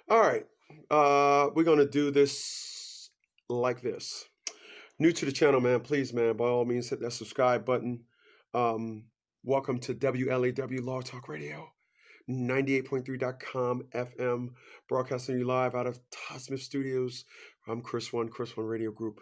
All right. We're gonna do this like this. New to the channel, man. Please, man, by all means, hit that subscribe button. Um, Welcome to WLAW Law Talk Radio, 98.3.com FM, broadcasting you live out of Todd Smith Studios. I'm Chris One Radio Group.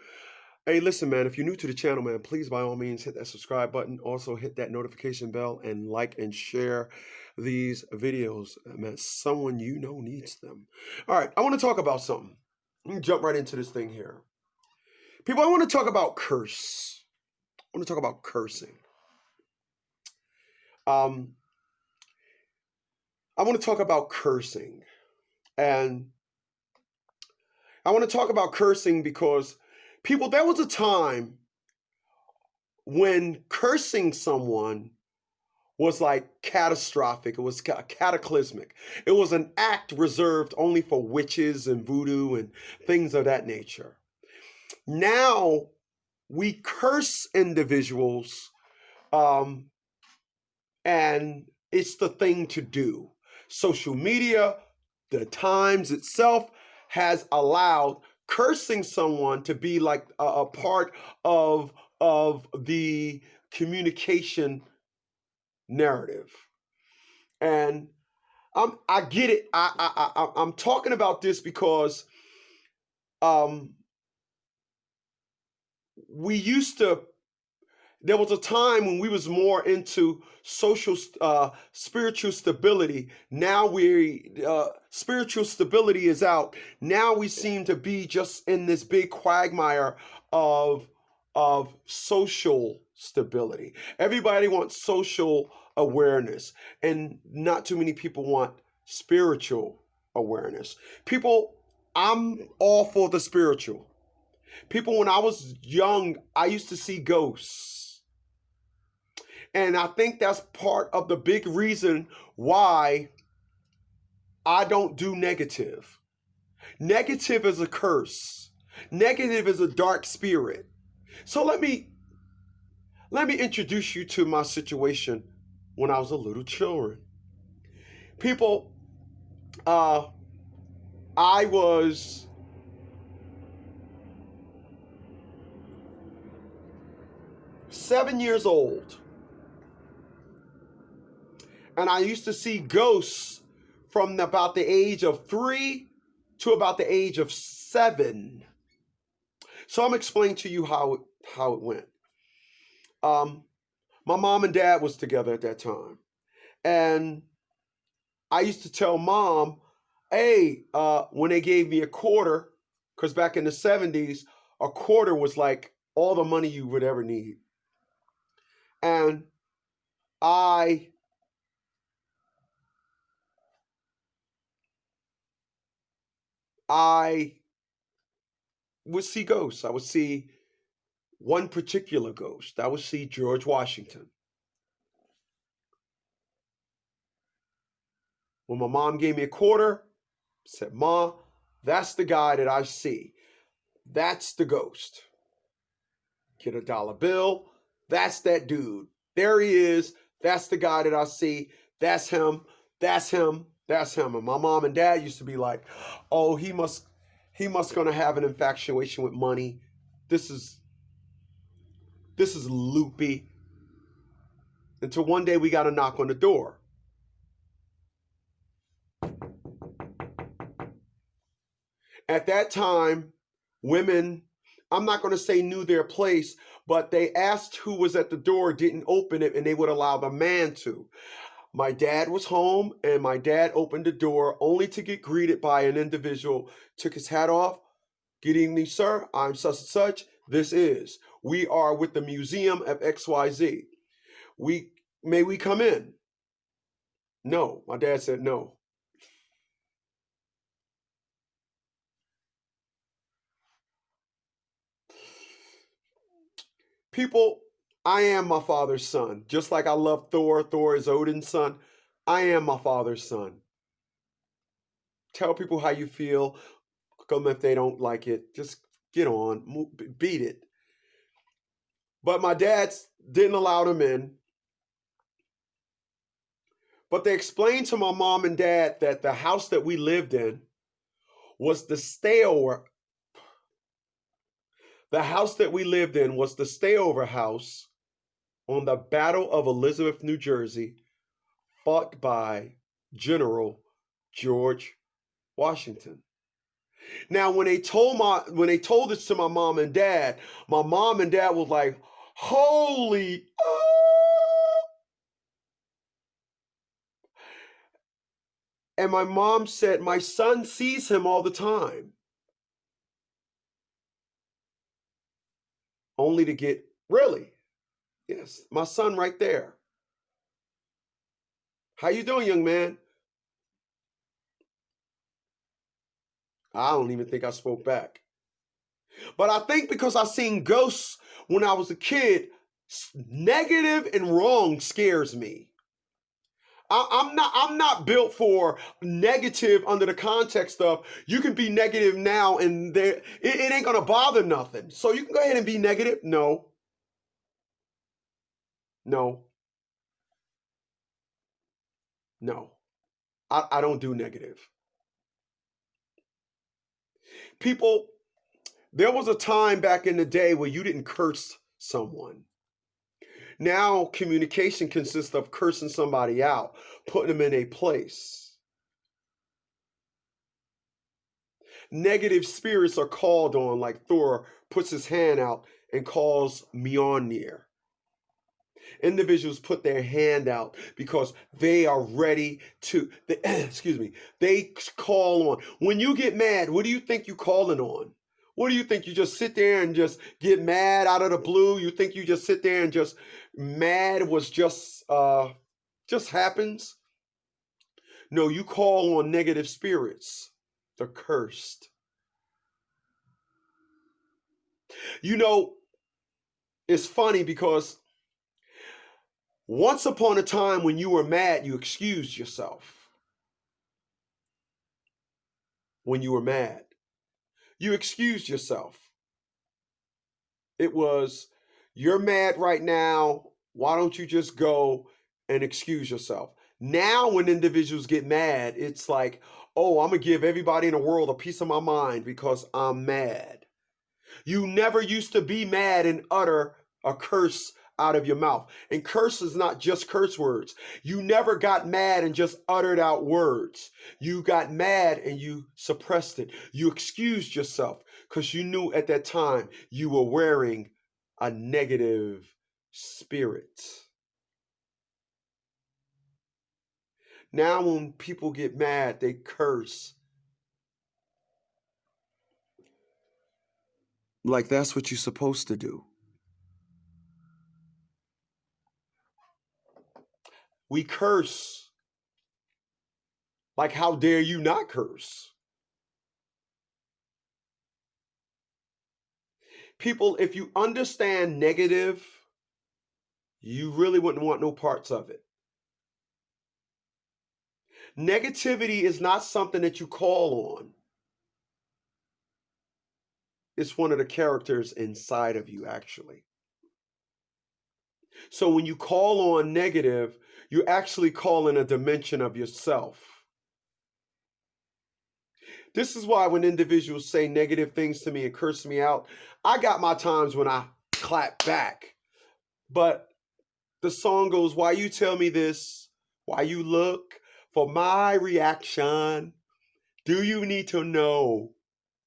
Hey, listen, man, if you're new to the channel, man, please, by all means, hit that subscribe button. Also, hit that notification bell and like and share these videos. Man, someone you know needs them. All right, I want to talk about something. Let me jump right into this thing here. People, I want to talk about curse. I want to talk about cursing. Um, I want to talk about cursing. And I want to talk about cursing because, people, there was a time when cursing someone was like catastrophic. It was cataclysmic. It was an act reserved only for witches and voodoo and things of that nature. Now we curse individuals, and it's the thing to do. Social media, the Times itself has allowed cursing someone to be like a part of the communication narrative. And I get it. I'm talking about this because we used to. There was a time when we was more into social, spiritual stability. Now spiritual stability is out. Now we seem to be just in this big quagmire of social stability. Everybody wants social awareness, and not too many people want spiritual awareness. People, I'm all for the spiritual. People, when I was young, I used to see ghosts. And I think that's part of the big reason why I don't do negative. Negative is a curse. Negative is a dark spirit. So let me introduce you to my situation when I was a little children. People, I was 7 years old, and I used to see ghosts from about the age of 3 to about the age of 7. So I'm explaining to you how it went. My mom and dad was together at that time, and I used to tell mom, hey, when they gave me a quarter, because back in the 70s, a quarter was like all the money you would ever need. And I would see ghosts. I would see one particular ghost. I would see George Washington. When my mom gave me a quarter, said, Ma, that's the guy that I see. That's the ghost. Get a dollar bill. That's that dude. There he is. That's the guy that I see. That's him. That's him. That's him. And my mom and dad used to be like, oh, he must gonna have an infatuation with money. This is loopy. Until one day we got a knock on the door. At that time, women, I'm not going to say knew their place, but they asked who was at the door, didn't open it, and they would allow the man to. My dad was home, and my dad opened the door only to get greeted by an individual, took his hat off. Good evening, sir. I'm such and such. We are with the Museum of XYZ. May we come in? No. My dad said no. People, I am my father's son. Just like I love Thor. Thor is Odin's son. I am my father's son. Tell people how you feel. Come if they don't like it. Just get on. Beat it. But my dad didn't allow them in. But they explained to my mom and dad that the house that we lived in was the stayover. The house that we lived in was the stayover house on the Battle of Elizabeth, New Jersey, fought by General George Washington. Now, when they told this to my mom and dad was like, "Holy!" And my mom said, "My son sees him all the time," only to get, "Really? Yes, my son right there. How you doing, young man?" I don't even think I spoke back. But I think because I seen ghosts when I was a kid, negative and wrong scares me. I'm not built for negative under the context of you can be negative now and it ain't gonna bother nothing. So you can go ahead and be negative. No. I don't do negative. People, there was a time back in the day where you didn't curse someone. Now communication consists of cursing somebody out, putting them in a place. Negative spirits are called on, like Thor puts his hand out and calls Mjolnir. Individuals put their hand out because they are ready to, excuse me, they call on. When you get mad, what do you think you're calling on? What do you think? You just sit there and just get mad out of the blue? You think you just sit there and just mad was just happens? No, you call on negative spirits, the cursed. You know, it's funny because once upon a time when you were mad, you excused yourself. When you were mad, you excused yourself. It was, "You're mad right now. Why don't you just go and excuse yourself?" Now, when individuals get mad, it's like, "Oh, I'm going to give everybody in the world a piece of my mind because I'm mad." You never used to be mad and utter a curse out of your mouth. And curse is not just curse words. You never got mad and just uttered out words. You got mad and you suppressed it. You excused yourself because you knew at that time you were wearing a negative spirit. Now when people get mad, they curse. Like that's what you're supposed to do. We curse. Like, how dare you not curse? People, if you understand negative, you really wouldn't want no parts of it. Negativity is not something that you call on. It's one of the characters inside of you, actually. So when you call on negative, you actually call in a dimension of yourself. This is why when individuals say negative things to me and curse me out, I got my times when I clap back. But the song goes, "Why you tell me this? Why you look for my reaction? Do you need to know?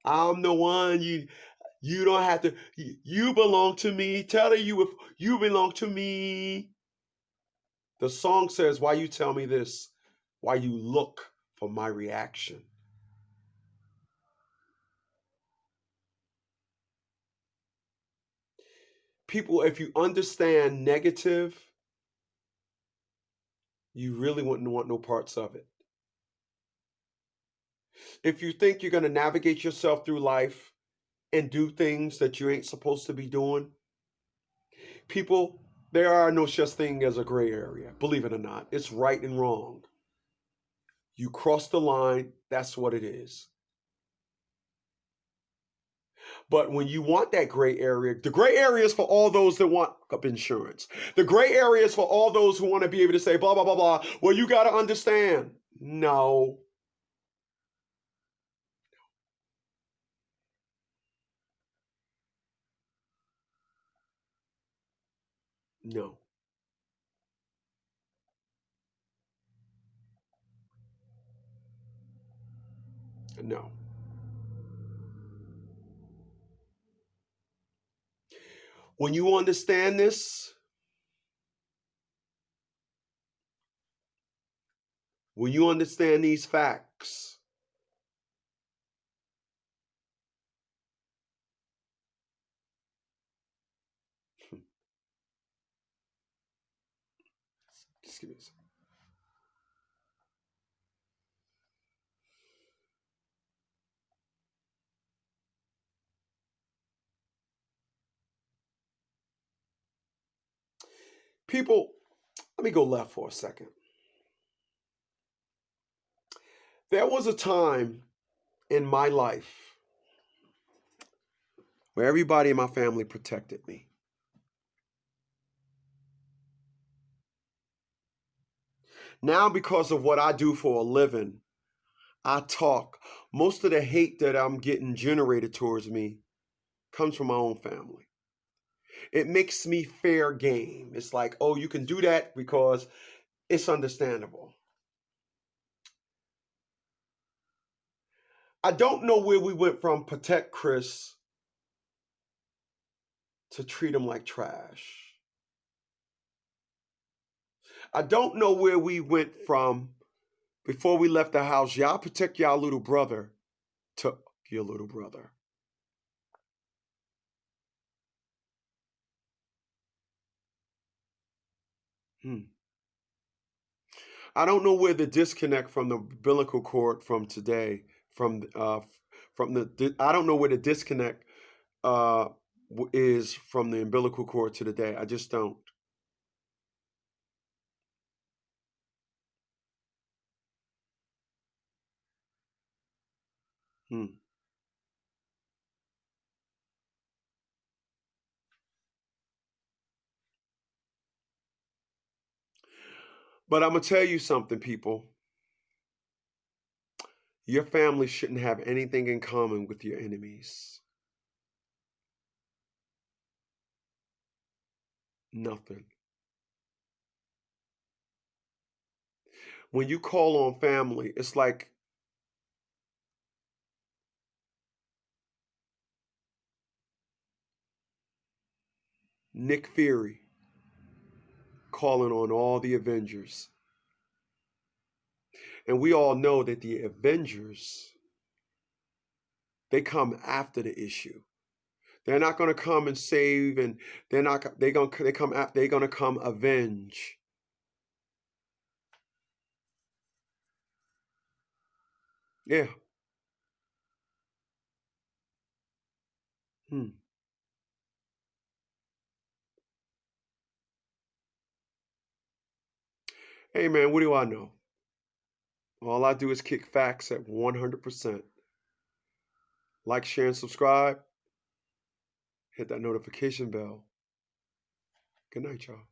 I'm the one you don't have to, you belong to me. Tell you if you belong to me." The song says, "Why you tell me this? Why you look for my reaction?" People, if you understand negative, you really wouldn't want no parts of it. If you think you're going to navigate yourself through life and do things that you ain't supposed to be doing, people, there are no such thing as a gray area. Believe it or not, it's right and wrong. You cross the line, that's what it is. But when you want that gray area, the gray area is for all those that want up insurance. The gray area is for all those who want to be able to say, blah, blah, blah, blah. Well, you got to understand. No. No. No. When you understand this, when you understand these facts, just give me a second. People, let me go left for a second. There was a time in my life where everybody in my family protected me. Now, because of what I do for a living, I talk. Most of the hate that I'm getting generated towards me comes from my own family. It makes me fair game. It's like, oh, you can do that because it's understandable. I don't know where we went from protect Chris to treat him like trash. I don't know where we went from before we left the house, y'all protect y'all little brother, to your little brother. I don't know where the disconnect from the umbilical cord from today, from the I don't know where the disconnect is from the umbilical cord to today. I just don't. Hmm. But I'm gonna tell you something, people. Your family shouldn't have anything in common with your enemies. Nothing. When you call on family, it's like Nick Fury calling on all the Avengers. And we all know that the Avengers, they come after the issue. They're not going to come and save, and they're going to come avenge. Yeah. Hmm. Hey man, what do I know? All I do is kick facts at 100%. Like, share, and subscribe. Hit that notification bell. Good night, y'all.